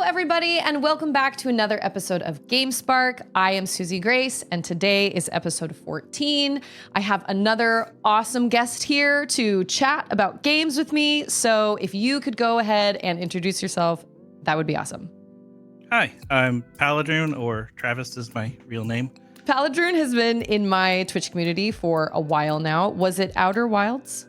everybody, and welcome back to another episode of GameSpark. I am Susie Grace, and today is episode 14. I have another awesome guest here to chat about games with me, so if you could go ahead and introduce yourself, that would be awesome. Hi, I'm Paladroon, or Travis is my real name. Paladroon has been in my Twitch community for a while now. Was it Outer Wilds?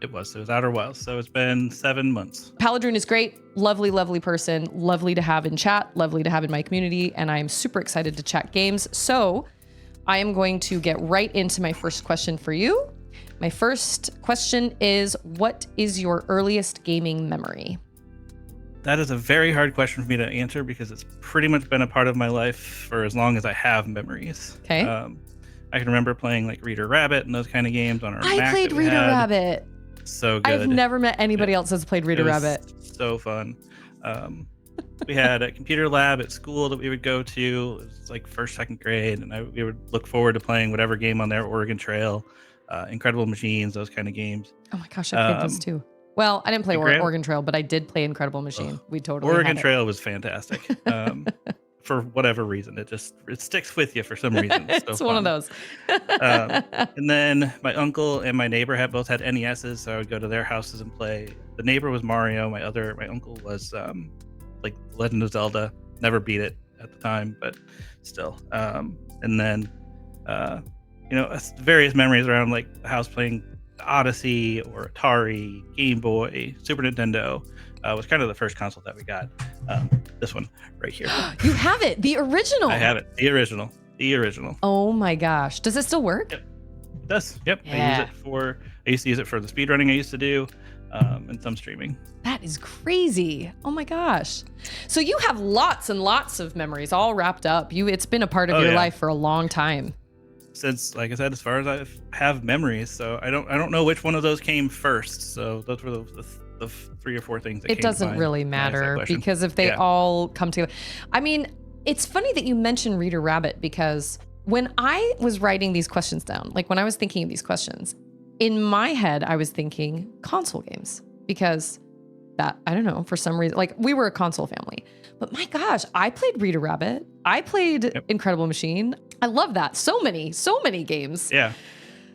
It was Outer Wilds, so it's been 7 months. Paladroon is great. Lovely, lovely person. Lovely to have in chat. Lovely to have in my community. And I'm super excited to chat games. So I am going to get right into my first question for you. My first question is, what is your earliest gaming memory? That is a very hard question for me to answer because it's pretty much been a part of my life for as long as I have memories. Okay. I can remember playing like Reader Rabbit and those kind of games on our Mac. I played Reader Rabbit. So good. I've never met anybody else that's played Reader Rabbit. So fun. We had a computer lab at school that we would go to. It was like first, second grade, and we would look forward to playing whatever game on there, Oregon Trail, Incredible Machines, those kind of games. Oh my gosh, I played those too. Well, I didn't play Oregon Trail, but I did play Incredible Machine. We totally Oregon Trail was fantastic. For whatever reason, it sticks with you for some reason. It's one of those. And then my uncle and my neighbor both had NESs, so I would go to their houses and play. The neighbor was Mario. My uncle was like Legend of Zelda. Never beat it at the time, but still. And then various memories around like the house playing Odyssey or Atari, Game Boy, Super Nintendo. Was kind of the first console that we got. This one right here. You have it, the original. I have it, the original. Oh my gosh, does it still work? Yep, it does. Yep, Yeah. I used to use it for the speedrunning I used to do, and some streaming. That is crazy. Oh my gosh. So you have lots and lots of memories all wrapped up. It's been a part of your life for a long time. Since, like I said, as far as I have memories, so I don't know which one of those came first. So those were the 3 or 4 things that it doesn't really matter because if they all come together. I mean, it's funny that you mentioned Reader Rabbit, because when I was writing these questions down, like when I was thinking of these questions, in my head, I was thinking console games, because that, I don't know, for some reason, like we were a console family. But my gosh, I played Reader Rabbit. I played Incredible Machine. I love that. So many games. Yeah.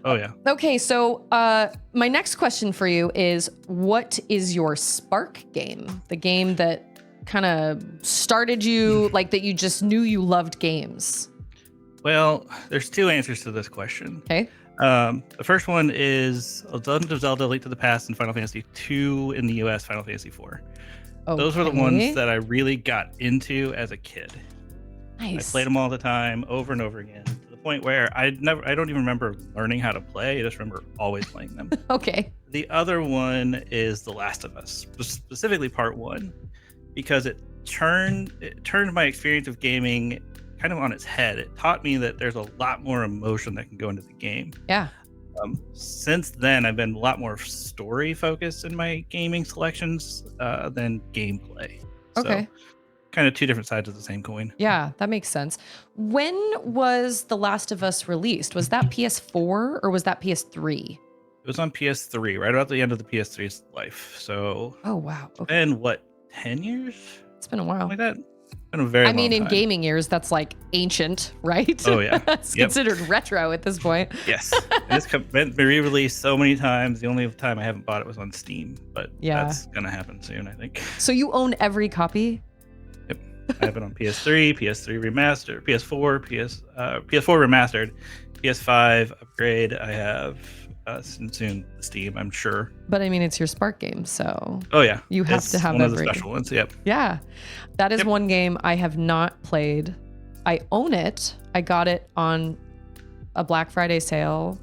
Oh, yeah. Okay, so my next question for you is, what is your spark game? The game that kind of started you, like that you just knew you loved games? Well, there's 2 answers to this question. Okay. The first one is Legend of Zelda, Link to the Past, and Final Fantasy II in the US, Final Fantasy IV. Okay. Those were the ones that I really got into as a kid. Nice. I played them all the time, over and over again, to the point where I don't even remember learning how to play. I just remember always playing them. Okay. The other one is The Last of Us, specifically Part 1, because it turned my experience of gaming kind of on its head. It taught me that there's a lot more emotion that can go into the game. Yeah. Since then, I've been a lot more story focused in my gaming selections than gameplay. Okay. So, kind of 2 different sides of the same coin. Yeah, that makes sense. When was The Last of Us released? Was that PS4 or was that PS3? It was on PS3, right about the end of the PS3's life. So. Oh wow. Okay. And what, 10 years? It's been a while. Like that. Been a very long in time. Gaming years, that's like ancient, right? Oh yeah. It's considered retro at this point. Yes. It's been re-released so many times. The only time I haven't bought it was on Steam, but that's gonna happen soon, I think. So you own every copy? Yep. I have it on PS3, PS3 remastered, PS4, PS4 remastered, PS5 upgrade. I have soon Steam, I'm sure. But I mean, it's your Spark game, so. Oh yeah. You have to have one of the special ones. Yep. Yeah, that is one game I have not played. I own it. I got it on a Black Friday sale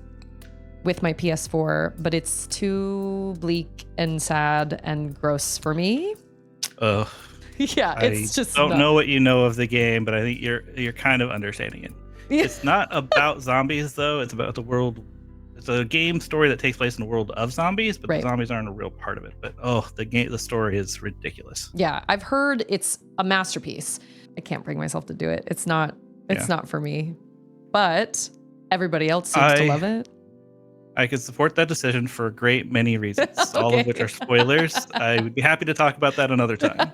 with my PS4, but it's too bleak and sad and gross for me. Ugh. Yeah, it's just. I don't know what you know of the game, but I think you're kind of understanding it. Yeah. It's not about zombies though. It's about the world. It's a game story that takes place in the world of zombies, but the zombies aren't a real part of it. But the story is ridiculous. Yeah, I've heard it's a masterpiece. I can't bring myself to do it. It's not for me. But everybody else seems to love it. I could support that decision for a great many reasons, all of which are spoilers. I would be happy to talk about that another time.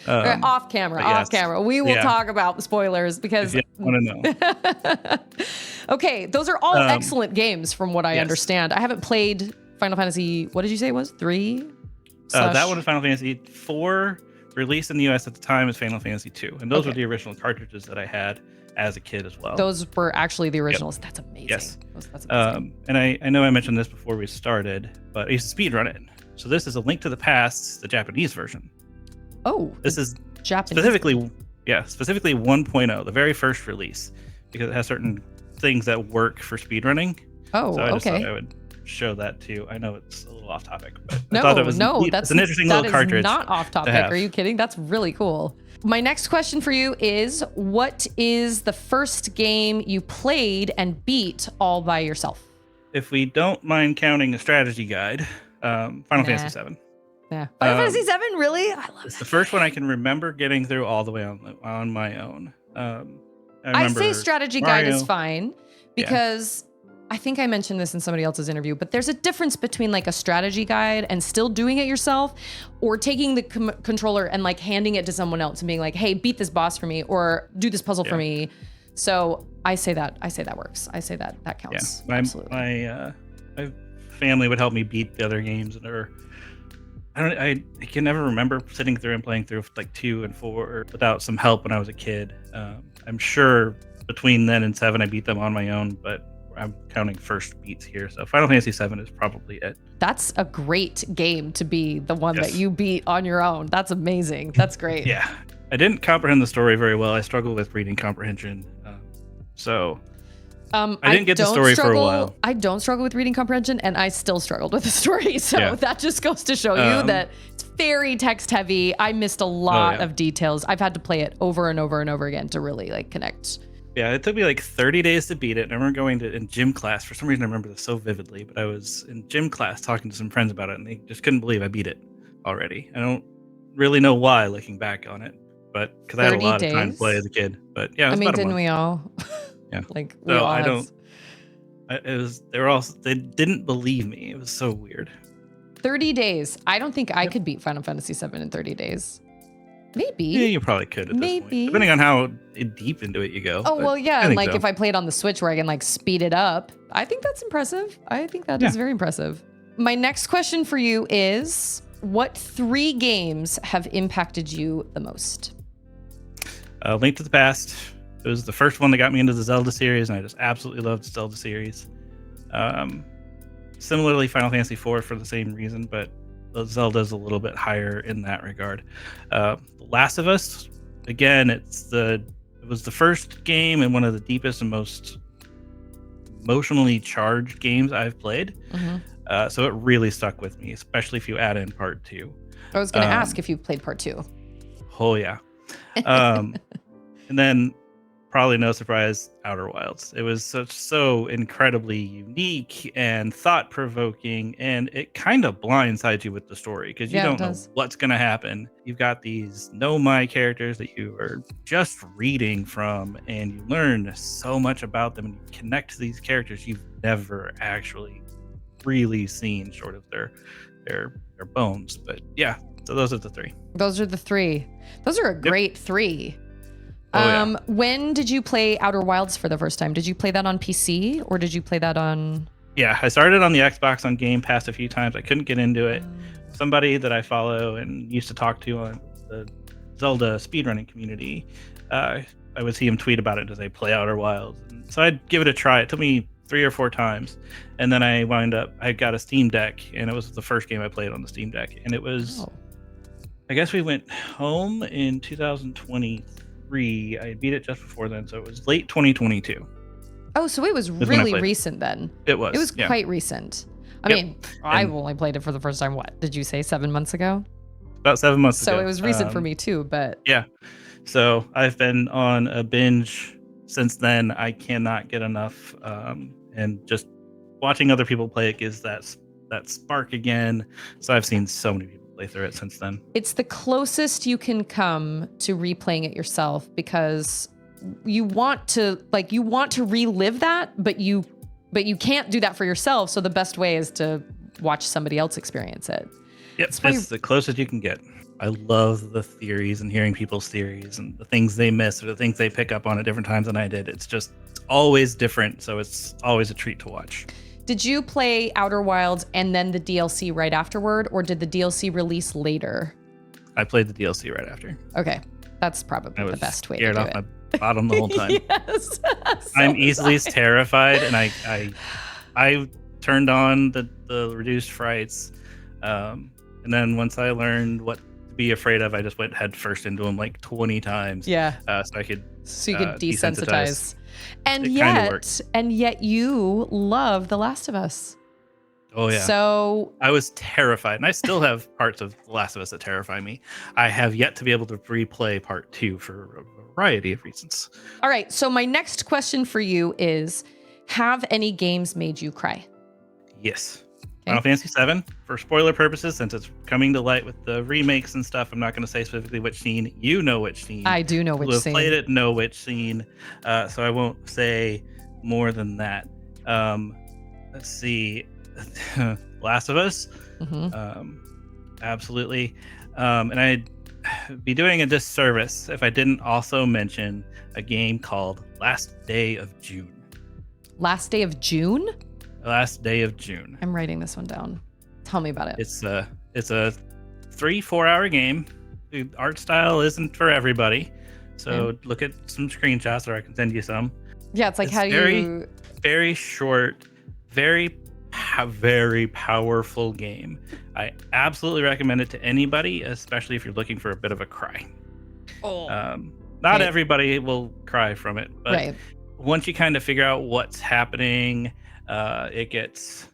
Off camera. Yes. We will talk about spoilers because. If you want to know. Okay, those are all excellent games from what I understand. I haven't played Final Fantasy. What did you say it was 3? That one is Final Fantasy 4, released in the US at the time as Final Fantasy 2, and those were the original cartridges that I had as a kid as well. Those were actually the originals. That's amazing. Yes. That's amazing. And I know I mentioned this before we started, but I used to speedrun it. So this is A Link to the Past, the Japanese version. Oh, this is Japanese. specifically 1.0, the very first release, because it has certain things that work for speedrunning. Oh, so I just okay. thought I would show that too. I know it's a little off topic, but No, I thought it was that's an interesting little cartridge. Not off topic. Are you kidding? That's really cool. My next question for you is, what is the first game you played and beat all by yourself? If we don't mind counting a strategy guide, Final Fantasy VII. Yeah. Final Fantasy VII, really? I love It's that. the first one I can remember getting through all the way on my own. I say strategy guide is fine because I think I mentioned this in somebody else's interview, but there's a difference between like a strategy guide and still doing it yourself, or taking the controller and like handing it to someone else and being like, hey, beat this boss for me, or do this puzzle for me. So I say that works. I say that counts. Yeah. Absolutely. My family would help me beat the other games, and I can never remember sitting through and playing through like 2 and 4 without some help when I was a kid. I'm sure between then and 7 I beat them on my own, but I'm counting first beats here. So Final Fantasy VII is probably it. That's a great game to be the one that you beat on your own. That's amazing. That's great. Yeah. I didn't comprehend the story very well. I struggled with reading comprehension. I didn't get the story for a while. I don't struggle with reading comprehension, and I still struggled with the story. So that just goes to show you that it's very text heavy. I missed a lot of details. I've had to play it over and over and over again to really like connect. Yeah, it took me like 30 days to beat it. I remember going in gym class. For some reason, I remember this so vividly, but I was in gym class talking to some friends about it, and they just couldn't believe I beat it already. I don't really know why, looking back on it, but because I had a lot of time to play as a kid. But yeah, it was about didn't a month. we all? Yeah. Like, they didn't believe me. It was so weird. 30 days. I don't think I could beat Final Fantasy VII in 30 days. Maybe. Yeah, you probably could at this point. Depending on how deep into it you go. Oh, well, yeah. And like if I played on the Switch where I can like speed it up, I think that's impressive. I think that is very impressive. My next question for you is, what 3 games have impacted you the most? Link to the Past. It was the first one that got me into the Zelda series, and I just absolutely loved the Zelda series. Similarly, Final Fantasy IV for the same reason, but Zelda's a little bit higher in that regard. The Last of Us, again, it was the first game and one of the deepest and most emotionally charged games I've played. Mm-hmm. So it really stuck with me, especially if you add in part 2. I was going to ask if you've played part 2. Oh yeah. And then, probably no surprise, Outer Wilds. It was so incredibly unique and thought-provoking, and it kind of blindsides you with the story because you don't know what's going to happen. You've got these my characters that you are just reading from, and you learn so much about them, and you connect to these characters you've never actually really seen, short of their bones. But yeah, so those are the 3. Those are the 3. Those are a great 3. When did you play Outer Wilds for the first time? Did you play that on PC or did you play that on? Yeah, I started on the Xbox on Game Pass a few times. I couldn't get into it. Somebody that I follow and used to talk to on the Zelda speedrunning community, I would see him tweet about it as I play Outer Wilds. And so I'd give it a try. It took me 3 or 4 I got a Steam Deck, and it was the first game I played on the Steam Deck. And it was, I guess we went home in 2023. I beat it just before then, so it was late 2022. Oh, so it was really recent then. It was quite recent. I mean, I've only played it for the first time, what did you say, 7 months ago? About 7 months ago. So it was recent for me too, but yeah. So I've been on a binge since then. I cannot get enough, and just watching other people play it gives that spark again. So I've seen so many people play through it since then. It's the closest you can come to replaying it yourself, because you want to relive that, but you can't do that for yourself. So the best way is to watch somebody else experience it. Yep, it's the closest you can get. I love the theories and hearing people's theories and the things they miss or the things they pick up on at different times than I did. It's always different, so it's always a treat to watch. Did you play Outer Wilds and then the DLC right afterward, or did the DLC release later? I played the DLC right after. Okay, that's probably the best way to do it. I was scared off my bottom the whole time. Yes. I'm easily terrified, and I turned on the reduced frights, and then once I learned what to be afraid of, I just went head first into them like 20 times. Yeah. So you could desensitize. And yet you love The Last of Us. Oh yeah. So I was terrified, and I still have parts of The Last of Us that terrify me. I have yet to be able to replay part 2 for a variety of reasons. All right. So my next question for you is, have any games made you cry? Yes. Final Fantasy VII, for spoiler purposes, since it's coming to light with the remakes and stuff, I'm not going to say specifically which scene. You know which scene. I do know which scene. Who have played it know which scene, so I won't say more than that. Let's see. Last of Us. Absolutely. And I'd be doing a disservice if I didn't also mention a game called Last Day of June. Last Day of June? Last Day of June. I'm writing this one down. Tell me about it. It's a 3-4 hour game. The art style isn't for everybody, so look at some screenshots, or I can send you some. Yeah, it's like very short, very powerful game. I absolutely recommend it to anybody, especially if you're looking for a bit of a cry. Not everybody will cry from it, but once you kind of figure out what's happening, it gets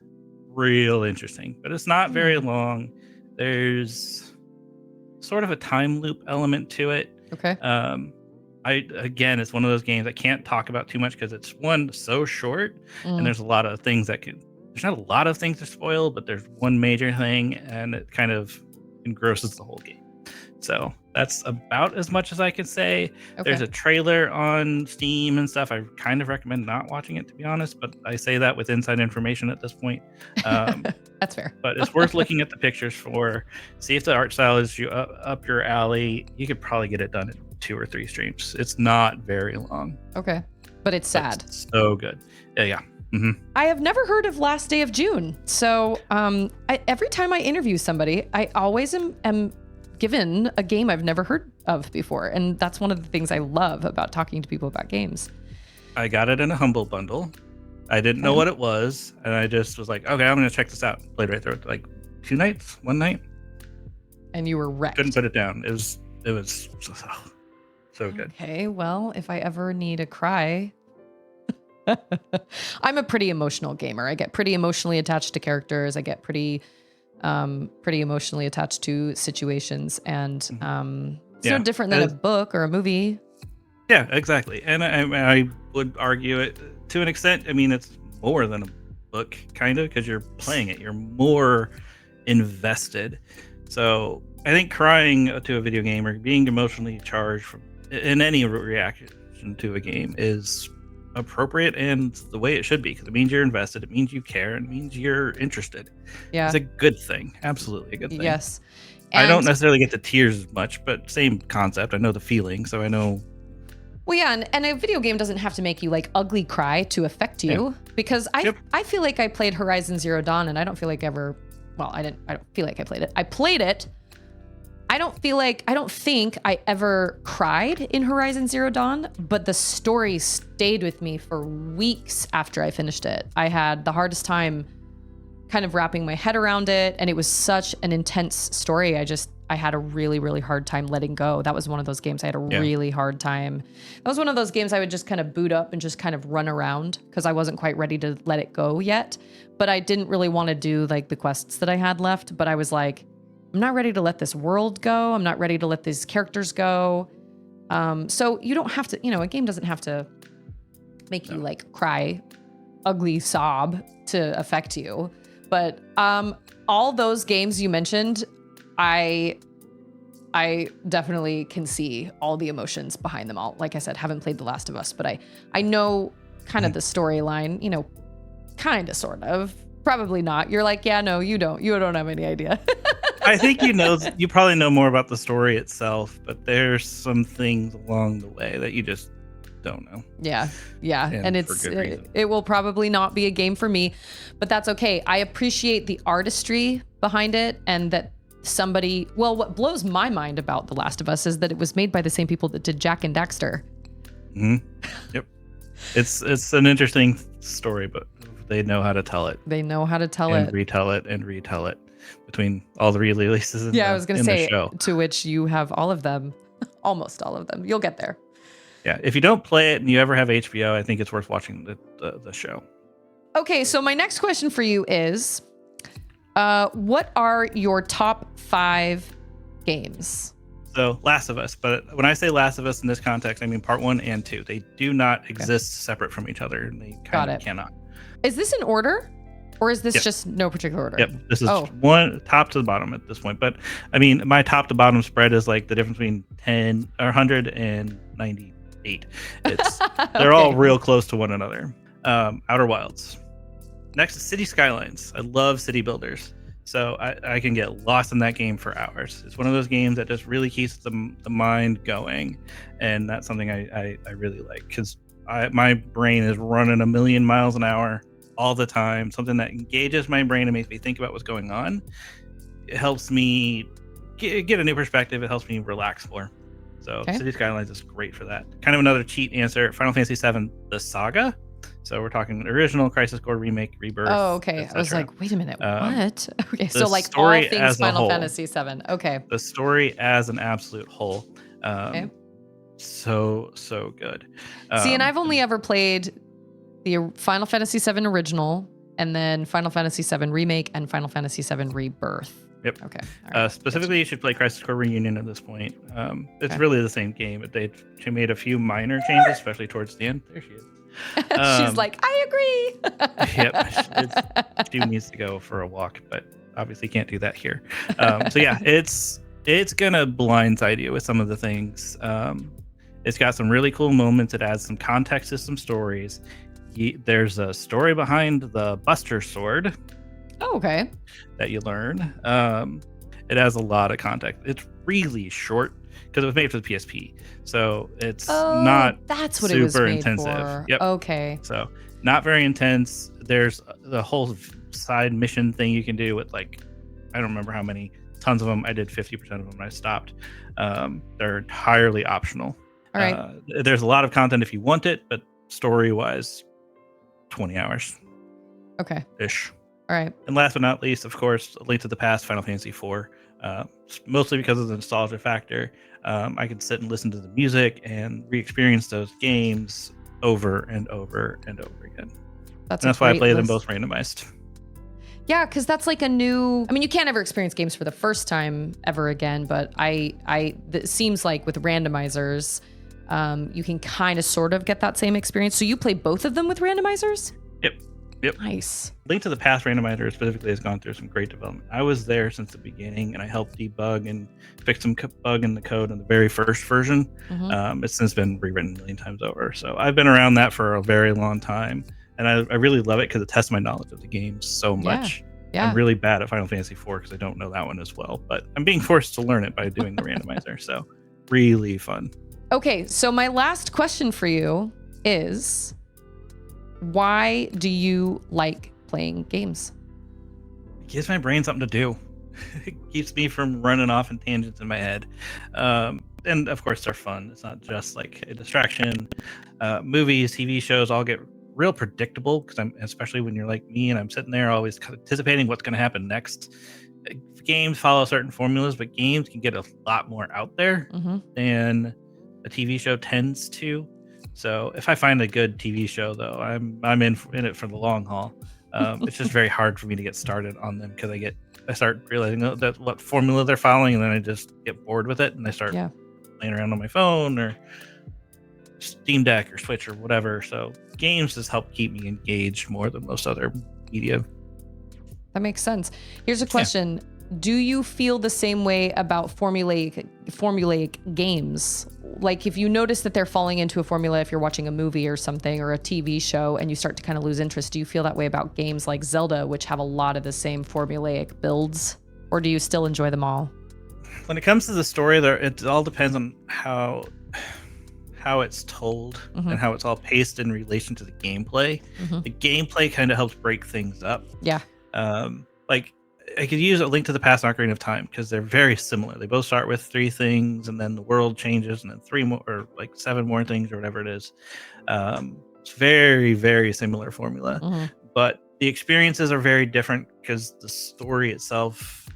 real interesting. But it's not very long. There's sort of a time loop element to it. Okay. It's one of those games I can't talk about too much because it's so short, and there's a lot of things there's not a lot of things to spoil, but there's one major thing, and it kind of engrosses the whole game. So that's about as much as I can say. Okay. There's a trailer on Steam and stuff. I kind of recommend not watching it, to be honest, but I say that with inside information at this point. That's fair. But it's worth looking at the pictures see if the art style is up your alley. You could probably get it done in 2 or 3 streams. It's not very long. Okay. But it's sad. It's so good. Yeah. Mm-hmm. I have never heard of Last Day of June. So every time I interview somebody, I always am given a game I've never heard of before. And that's one of the things I love about talking to people about games. I got it in a Humble Bundle. I didn't know what it was. And I just was like, okay, I'm going to check this out. Played right through it, like 2 nights, 1 night. And you were wrecked. Couldn't put it down. It was so good. Okay, well, if I ever need a cry... I'm a pretty emotional gamer. I get pretty emotionally attached to characters. I get pretty emotionally attached to situations, and it's no different than a book or a movie. Yeah, exactly. And I would argue it to an extent. I mean, it's more than a book, kind of, because you're playing it. You're more invested. So I think crying to a video game or being emotionally charged in any reaction to a game is appropriate and the way it should be, because it means you're invested, it means you care, and it means you're interested. It's a good thing. Absolutely a good thing. Yes. And I don't necessarily get the tears as much, but same concept. I know the feeling, so I know. Well, yeah, and a video game doesn't have to make you like ugly cry to affect you, because I feel like I played Horizon Zero Dawn, and I don't feel like I don't feel like I played it. I played it. I don't think I ever cried in Horizon Zero Dawn, but the story stayed with me for weeks after I finished it. I had the hardest time kind of wrapping my head around it, and it was such an intense story. I had a really, really hard time letting go. That was one of those games I had a really hard time. That was one of those games I would just kind of boot up and just kind of run around because I wasn't quite ready to let it go yet. But I didn't really want to do like the quests that I had left, but I was like, I'm not ready to let this world go. I'm not ready to let these characters go. So you don't have to, a game doesn't have to make you like cry, ugly sob to affect you. But all those games you mentioned, I definitely can see all the emotions behind them all. Like I said, haven't played The Last of Us, but I know kind of the storyline, kind of, sort of. Probably not. You're like, yeah, no, you don't. You don't have any idea. I think you probably know more about the story itself, but there's some things along the way that you just don't know. Yeah. And it will probably not be a game for me, but that's okay. I appreciate the artistry behind it, and that what blows my mind about The Last of Us is that it was made by the same people that did Jak and Daxter. Mm-hmm. Yep. It's an interesting story, but they know how to tell it. They know how to tell it. Retell it and retell it between all the re-releases I was going to say, to which you have all of them, almost all of them. You'll get there. Yeah, if you don't play it and you ever have HBO, I think it's worth watching the show. Okay, so my next question for you is, what are your top 5 games? So, Last of Us. But when I say Last of Us in this context, I mean Part 1 and 2. They do not exist separate from each other. And they kind of cannot. Is this in order? Or is this just no particular order? Yep. This is one top to the bottom at this point. But I mean, my top to bottom spread is like the difference between 10 or 100 and 98. They're all real close to one another. Outer Wilds. Next is City Skylines. I love city builders. So I can get lost in that game for hours. It's one of those games that just really keeps the mind going. And that's something I really like, because my brain is running a million miles an hour all the time. Something that engages my brain and makes me think about what's going on. It helps me get a new perspective. It helps me relax more. So City Skylines is great for that. Kind of another cheat answer. Final Fantasy VII, the Saga. So we're talking original, Crisis Core, remake, rebirth. Oh, okay. I was like, wait a minute, what? Okay, so like all things Final Fantasy VII. Okay. The story as an absolute whole. So good. See, and I've only ever played the Final Fantasy VII original, and then Final Fantasy VII remake and Final Fantasy VII rebirth. Yep. Okay. Right. Specifically, you should play Crisis Core Reunion at this point. It's really the same game, but they made a few minor changes, especially towards the end. There she is. She's like, I agree. Yep. She needs to go for a walk, but obviously can't do that here. So yeah, it's gonna blindside you with some of the things. It's got some really cool moments. It adds some context to some stories. There's a story behind the Buster Sword. Oh, okay. That you learn. It has a lot of context. It's really short because it was made for the PSP, so it's not that's what super it was made intensive. For. Yep. Okay. So not very intense. There's the whole side mission thing you can do with, like, I don't remember how many, tons of them. I did 50% of them and I stopped. They're entirely optional. All right. There's a lot of content if you want it, but story-wise, 20 hours. Okay. Ish. All right. And last but not least, of course, A Link to the Past, Final Fantasy IV. Mostly because of the nostalgia factor. I can sit and listen to the music and re-experience those games over and over and over again. That's why I play them both randomized. Yeah, because that's like a new... I mean, you can't ever experience games for the first time ever again, but it seems like with randomizers, you can kind of sort of get that same experience. So you play both of them with randomizers? Yep. Nice. Link to the Past randomizer specifically has gone through some great development. I was there since the beginning, and I helped debug and fix some bug in the code in the very first version. Mm-hmm. It's since been rewritten a million times over. So I've been around that for a very long time, and I really love it because it tests my knowledge of the game so much. Yeah. I'm really bad at Final Fantasy IV because I don't know that one as well, but I'm being forced to learn it by doing the randomizer. So really fun. Okay, so my last question for you is... why do you like playing games? It gives my brain something to do. It keeps me from running off in tangents in my head. And of course, they're fun. It's not just like a distraction. Movies, TV shows all get real predictable because especially when you're like me and I'm sitting there always anticipating what's going to happen next. Games follow certain formulas, but games can get a lot more out there than a TV show tends to. So if I find a good TV show, though, I'm in it for the long haul. It's just very hard for me to get started on them because I start realizing that what formula they're following, and then I just get bored with it, and I start playing around on my phone or Steam Deck or Switch or whatever. So games just help keep me engaged more than most other media. That makes sense. Here's a question. Yeah. Do you feel the same way about formulaic games? Like if you notice that they're falling into a formula, if you're watching a movie or something or a TV show and you start to kind of lose interest, do you feel that way about games like Zelda, which have a lot of the same formulaic builds? or do you still enjoy them all? When it comes to the story, it all depends on how it's told and how it's all paced in relation to the gameplay. The gameplay kind of helps break things up. Yeah. Like I could use A Link to the Past and Ocarina of Time because they're very similar. They both start with 3 things, and then the world changes, and then 3 more, or like 7 more things, or whatever it is. It's very, very similar formula, but the experiences are very different because the story itself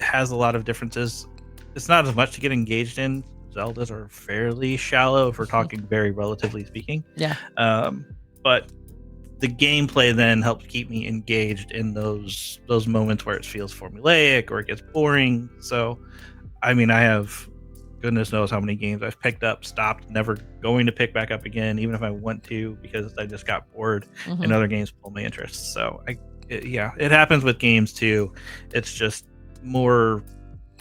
has a lot of differences. It's not as much to get engaged in. Zeldas are fairly shallow if we're talking very relatively speaking. Yeah. But the gameplay then helps keep me engaged in those moments where it feels formulaic or it gets boring. So, I mean, I have goodness knows how many games I've picked up, stopped, never going to pick back up again, even if I want to, because I just got bored and other games pull my interest. So, it happens with games too. It's just more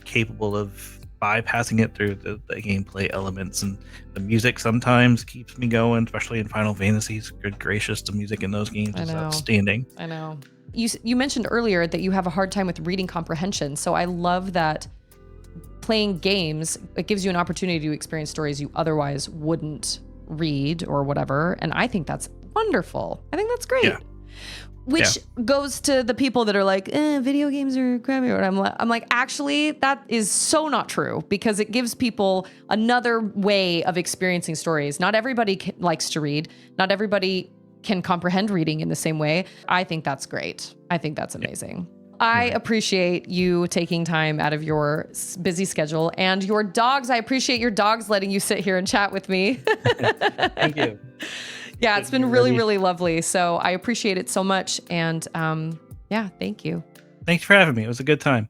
capable of bypassing it through the gameplay elements, and the music sometimes keeps me going, especially in Final Fantasies. Good gracious, the music in those games is outstanding. I know. You mentioned earlier that you have a hard time with reading comprehension, so I love that playing games, it gives you an opportunity to experience stories you otherwise wouldn't read or whatever, and I think that's wonderful. I think that's great. Yeah. Which goes to the people that are like, video games are crappy. Or I'm like, actually, that is so not true, because it gives people another way of experiencing stories. Not everybody likes to read. Not everybody can comprehend reading in the same way. I think that's great. I think that's amazing. I appreciate you taking time out of your busy schedule, and your dogs. I appreciate your dogs letting you sit here and chat with me. Thank you. Yeah, it's been really, really lovely. So I appreciate it so much. And thank you. Thanks for having me. It was a good time.